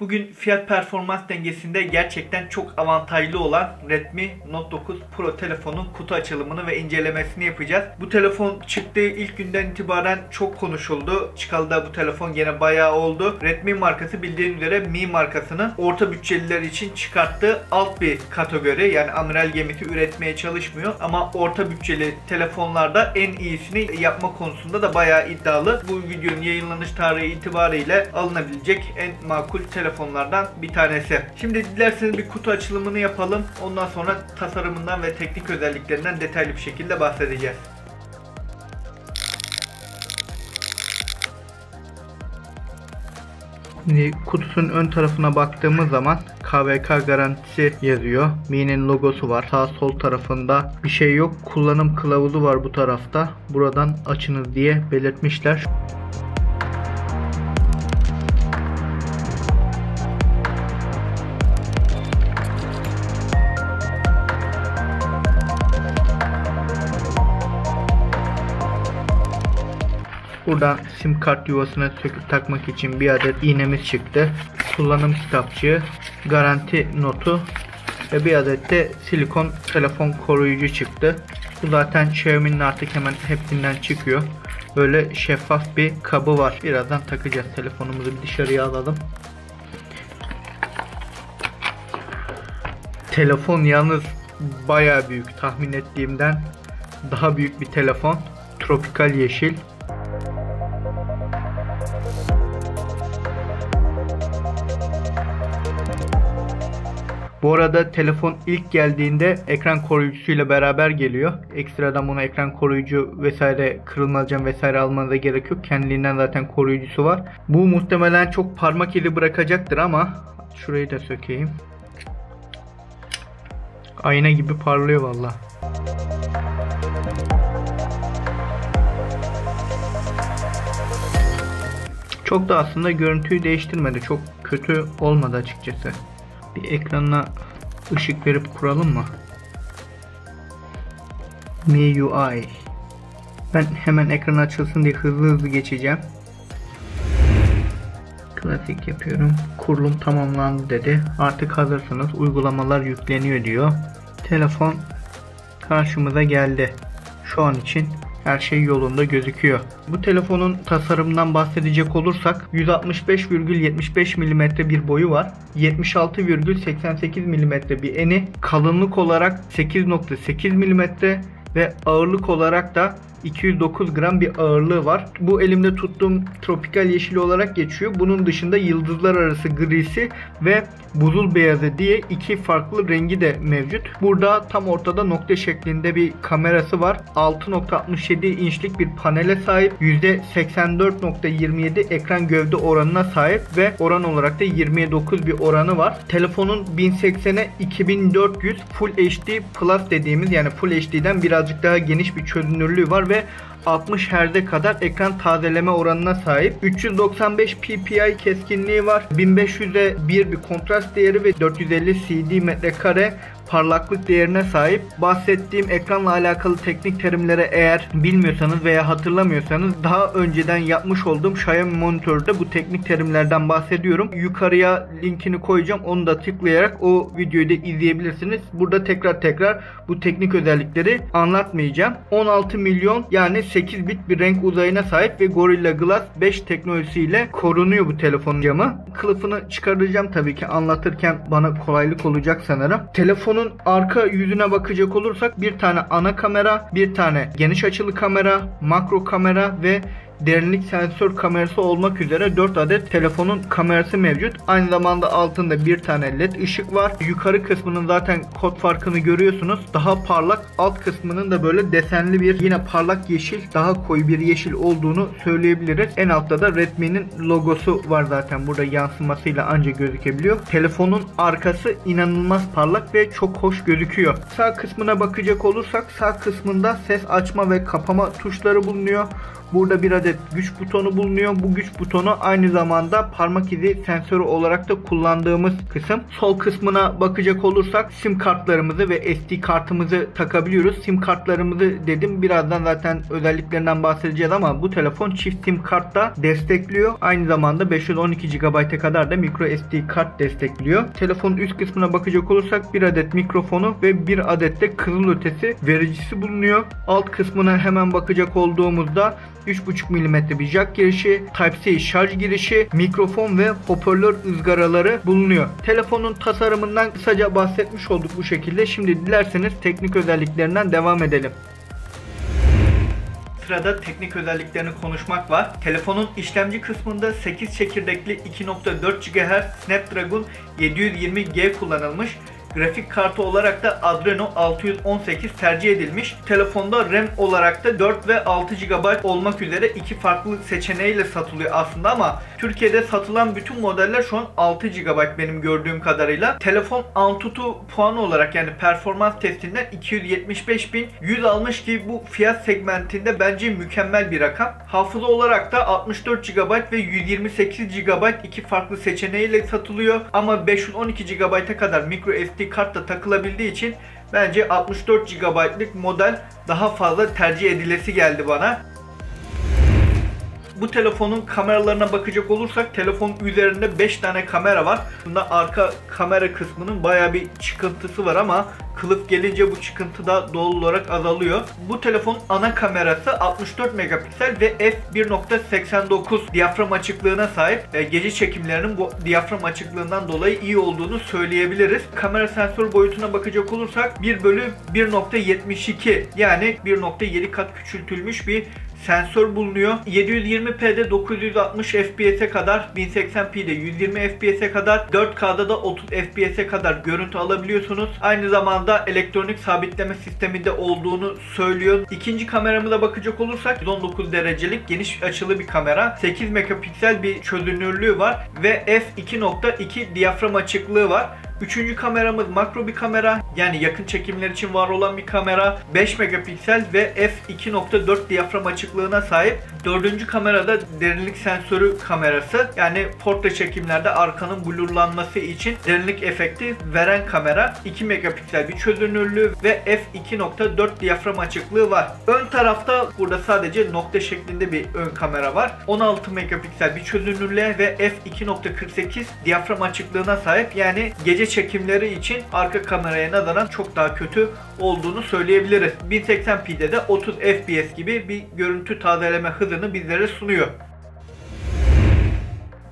Bugün fiyat performans dengesinde gerçekten çok avantajlı olan Redmi Note 9 Pro telefonun kutu açılımını ve incelemesini yapacağız. Bu telefon çıktığı ilk günden itibaren çok konuşuldu. Çıkalı da bu telefon gene bayağı oldu. Redmi markası bildiğiniz üzere Mi markasının orta bütçeliler için çıkarttığı alt bir kategori. Yani amiral gemisi üretmeye çalışmıyor. Ama orta bütçeli telefonlarda en iyisini yapma konusunda da bayağı iddialı. Bu videonun yayınlanış tarihi itibariyle alınabilecek en makul telefonlardan bir tanesi. Şimdi dilerseniz bir kutu açılımını yapalım. Ondan sonra tasarımından ve teknik özelliklerinden detaylı bir şekilde bahsedeceğiz. Şimdi kutusunun ön tarafına baktığımız zaman KVK garantisi yazıyor. Mi'nin logosu var. Sağ sol tarafında bir şey yok. Kullanım kılavuzu var bu tarafta. Buradan açınız diye belirtmişler. Buradan sim kart yuvasına söküp takmak için bir adet iğnemiz çıktı. Kullanım kitapçığı, garanti notu ve bir adet de silikon telefon koruyucu çıktı. Bu zaten Xiaomi'nin artık hemen hepsinden çıkıyor. Böyle şeffaf bir kabı var. Birazdan takacağız. Telefonumuzu bir dışarıya alalım. Telefon yalnız bayağı büyük. Tahmin ettiğimden daha büyük bir telefon. Tropikal yeşil. Bu arada telefon ilk geldiğinde ekran koruyucusuyla beraber geliyor. Ekstradan buna ekran koruyucu vesaire, kırılmaz cam vesaire almanıza gerek yok. Kendiliğinden zaten koruyucusu var. Bu muhtemelen çok parmak izi bırakacaktır ama şurayı da sökeyim. Ayna gibi parlıyor valla. Çok da aslında görüntüyü değiştirmedi. Çok kötü olmadı açıkçası. Bir ekranına ışık verip kuralım mı? MIUI. Ben hemen ekran açılsın diye hızlı geçeceğim. Klasik yapıyorum. Kurulum tamamlandı dedi. Artık hazırsınız. Uygulamalar yükleniyor diyor. Telefon karşımıza geldi. Şu an için her şey yolunda gözüküyor. Bu telefonun tasarımından bahsedecek olursak 165,75 mm bir boyu var. 76,88 mm bir eni. Kalınlık olarak 8,8 mm ve ağırlık olarak da 209 gram bir ağırlığı var. Bu elimde tuttuğum tropikal yeşili olarak geçiyor. Bunun dışında yıldızlar arası grisi ve buzul beyazı diye iki farklı rengi de mevcut. Burada tam ortada nokta şeklinde bir kamerası var. 6,67 inçlik bir panele sahip. %84,27 ekran gövde oranına sahip ve oran olarak da 29 bir oranı var. Telefonun 1080'e 2400 Full HD Plus dediğimiz, yani Full HD'den birazcık daha geniş bir çözünürlüğü var ve 60 Hz'e kadar ekran tazeleme oranına sahip. 395 ppi keskinliği var. 1500'e 1 bir kontrast değeri ve 450 CD metrekare parlaklık değerine sahip. Bahsettiğim ekranla alakalı teknik terimlere eğer bilmiyorsanız veya hatırlamıyorsanız daha önceden yapmış olduğum Xiaomi monitörde bu teknik terimlerden bahsediyorum. Yukarıya linkini koyacağım. Onu da tıklayarak o videoyu da izleyebilirsiniz. Burada tekrar bu teknik özellikleri anlatmayacağım. 16 milyon yani 8 bit bir renk uzayına sahip ve Gorilla Glass 5 teknolojisiyle korunuyor bu telefonun camı. Kılıfını çıkaracağım tabii ki, anlatırken bana kolaylık olacak sanırım. Telefonun arka yüzüne bakacak olursak bir tane ana kamera, bir tane geniş açılı kamera, makro kamera ve derinlik sensör kamerası olmak üzere 4 adet telefonun kamerası mevcut. Aynı zamanda altında bir tane led ışık var. Yukarı kısmının zaten kod farkını görüyorsunuz. Daha parlak, alt kısmının da böyle desenli bir yine parlak yeşil, daha koyu bir yeşil olduğunu söyleyebiliriz. En altta da Redmi'nin logosu var zaten. Burada yansımasıyla ancak gözükebiliyor. Telefonun arkası inanılmaz parlak ve çok hoş gözüküyor. Sağ kısmına bakacak olursak sağ kısmında ses açma ve kapama tuşları bulunuyor. Burada bir adet güç butonu bulunuyor. Bu güç butonu aynı zamanda parmak izi sensörü olarak da kullandığımız kısım. Sol kısmına bakacak olursak sim kartlarımızı ve SD kartımızı takabiliyoruz. Sim kartlarımızı dedim, birazdan zaten özelliklerinden bahsedeceğiz ama bu telefon çift sim kart da destekliyor. Aynı zamanda 512 GB'a kadar da micro SD kart destekliyor. Telefonun üst kısmına bakacak olursak bir adet mikrofonu ve bir adet de kızılötesi vericisi bulunuyor. Alt kısmına hemen bakacak olduğumuzda 3.5 mm bir jack girişi, Type-C şarj girişi, mikrofon ve hoparlör ızgaraları bulunuyor. Telefonun tasarımından kısaca bahsetmiş olduk bu şekilde. Şimdi dilerseniz teknik özelliklerinden devam edelim. Sırada teknik özelliklerini konuşmak var. Telefonun işlemci kısmında 8 çekirdekli 2.4 GHz Snapdragon 720G kullanılmış. Grafik kartı olarak da Adreno 618 tercih edilmiş. Telefonda RAM olarak da 4 ve 6 GB olmak üzere iki farklı seçeneğiyle satılıyor aslında ama Türkiye'de satılan bütün modeller şu an 6 GB benim gördüğüm kadarıyla. Telefon Antutu puanı olarak yani performans testinden 275.100 almış ki bu fiyat segmentinde bence mükemmel bir rakam. Hafıza olarak da 64 GB ve 128 GB iki farklı seçeneğiyle satılıyor ama 512 GB'a kadar micro SD kartla takılabildiği için bence 64 GB'lık model daha fazla tercih edilesi geldi bana. Bu telefonun kameralarına bakacak olursak telefonun üzerinde 5 tane kamera var. Bunda arka kamera kısmının bayağı bir çıkıntısı var ama kılıf gelince bu çıkıntı da doğal olarak azalıyor. Bu telefonun ana kamerası 64 megapiksel ve f1.89 diyafram açıklığına sahip. Gece çekimlerinin bu diyafram açıklığından dolayı iyi olduğunu söyleyebiliriz. Kamera sensör boyutuna bakacak olursak 1/1.72 yani 1.7 kat küçültülmüş bir sensör bulunuyor. 720p'de 960 fps'e kadar, 1080p'de 120 fps'e kadar, 4K'da da 30 fps'e kadar görüntü alabiliyorsunuz. Aynı zamanda elektronik sabitleme sistemi de olduğunu söylüyor. İkinci kameramıza bakacak olursak 119 derecelik geniş açılı bir kamera. 8 megapiksel bir çözünürlüğü var ve f2.2 diyafram açıklığı var. Üçüncü kameramız makro bir kamera, yani yakın çekimler için var olan bir kamera. 5 megapiksel ve f2.4 diyafram açıklığına sahip. Dördüncü kamerada derinlik sensörü kamerası, yani portre çekimlerde arkanın blurlanması için derinlik efekti veren kamera. 2 megapiksel bir çözünürlüğü ve f2.4 diyafram açıklığı var. Ön tarafta burada sadece nokta şeklinde bir ön kamera var. 16 megapiksel bir çözünürlüğe ve f2.48 diyafram açıklığına sahip, yani gece çekimleri için arka kameraya nazaran çok daha kötü olduğunu söyleyebiliriz. 1080p'de de 30 fps gibi bir görüntü tazeleme hızını bizlere sunuyor.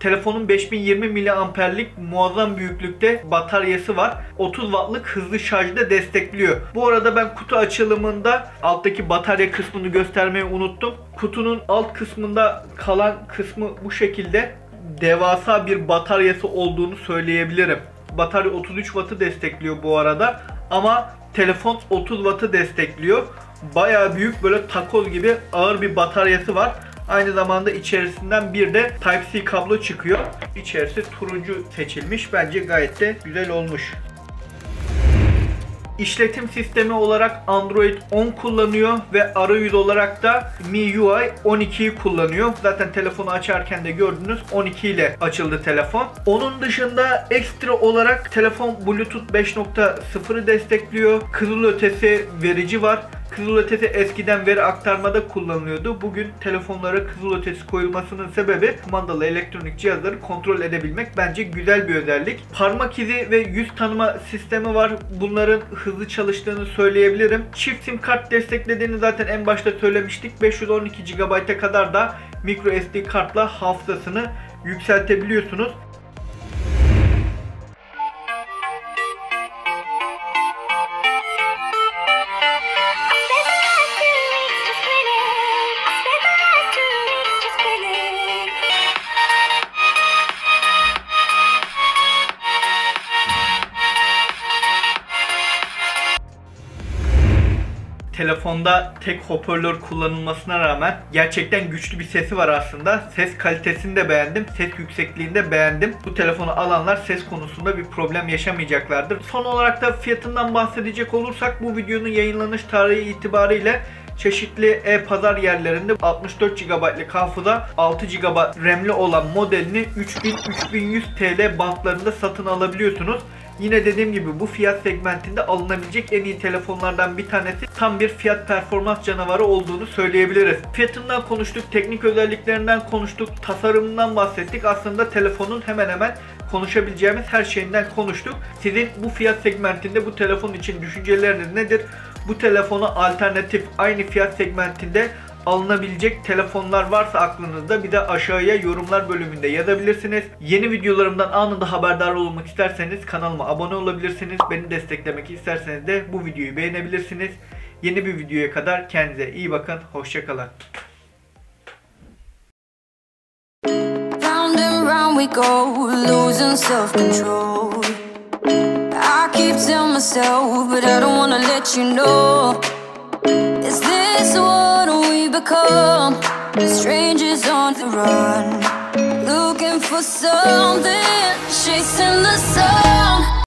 Telefonun 5020 mAh'lik muazzam büyüklükte bataryası var. 30 Watt'lık hızlı şarjı da destekliyor. Bu arada ben kutu açılımında alttaki batarya kısmını göstermeyi unuttum. Kutunun alt kısmında kalan kısmı bu şekilde, devasa bir bataryası olduğunu söyleyebilirim. Batarya 33 Watt'ı destekliyor bu arada ama telefon 30 Watt'ı destekliyor. Bayağı büyük, böyle takoz gibi ağır bir bataryası var. Aynı zamanda içerisinden bir de Type-C kablo çıkıyor. İçerisi turuncu seçilmiş. Bence gayet de güzel olmuş. İşletim sistemi olarak Android 10 kullanıyor ve arayüz olarak da MIUI 12'yi kullanıyor. Zaten telefonu açarken de gördünüz, 12 ile açıldı telefon. Onun dışında ekstra olarak telefon Bluetooth 5.0'ı destekliyor. Kızılötesi verici var. Kızılötesi eskiden veri aktarmada kullanılıyordu. Bugün telefonlara kızılötesi koyulmasının sebebi kumandalı elektronik cihazları kontrol edebilmek. Bence güzel bir özellik. Parmak izi ve yüz tanıma sistemi var. Bunların hızlı çalıştığını söyleyebilirim. Çift sim kart desteklediğini zaten en başta söylemiştik. 512 GB'a kadar da micro SD kartla hafızasını yükseltebiliyorsunuz. Telefonda tek hoparlör kullanılmasına rağmen gerçekten güçlü bir sesi var aslında. Ses kalitesini de beğendim. Ses yüksekliğini de beğendim. Bu telefonu alanlar ses konusunda bir problem yaşamayacaklardır. Son olarak da fiyatından bahsedecek olursak bu videonun yayınlanış tarihi itibariyle Çeşitli e-pazar yerlerinde 64 GB'lık hafıza, 6 GB RAM'li olan modelini 3000-3100 TL bantlarında satın alabiliyorsunuz. Yine dediğim gibi bu fiyat segmentinde alınabilecek en iyi telefonlardan bir tanesi. Tam bir fiyat performans canavarı olduğunu söyleyebiliriz. Fiyatından konuştuk, teknik özelliklerinden konuştuk, tasarımından bahsettik. Aslında telefonun hemen hemen konuşabileceğimiz her şeyinden konuştuk. Sizin bu fiyat segmentinde bu telefon için düşünceleriniz nedir? Bu telefona alternatif aynı fiyat segmentinde alınabilecek telefonlar varsa aklınızda bir de aşağıya yorumlar bölümünde yazabilirsiniz. Yeni videolarımdan anında haberdar olmak isterseniz kanalıma abone olabilirsiniz. Beni desteklemek isterseniz de bu videoyu beğenebilirsiniz. Yeni bir videoya kadar kendinize iyi bakın. Hoşça kalın. Round and round we go, losing self-control. I keep telling myself, but I don't wanna let you know. Is this what we become? Strangers on the run, looking for something, chasing the sun.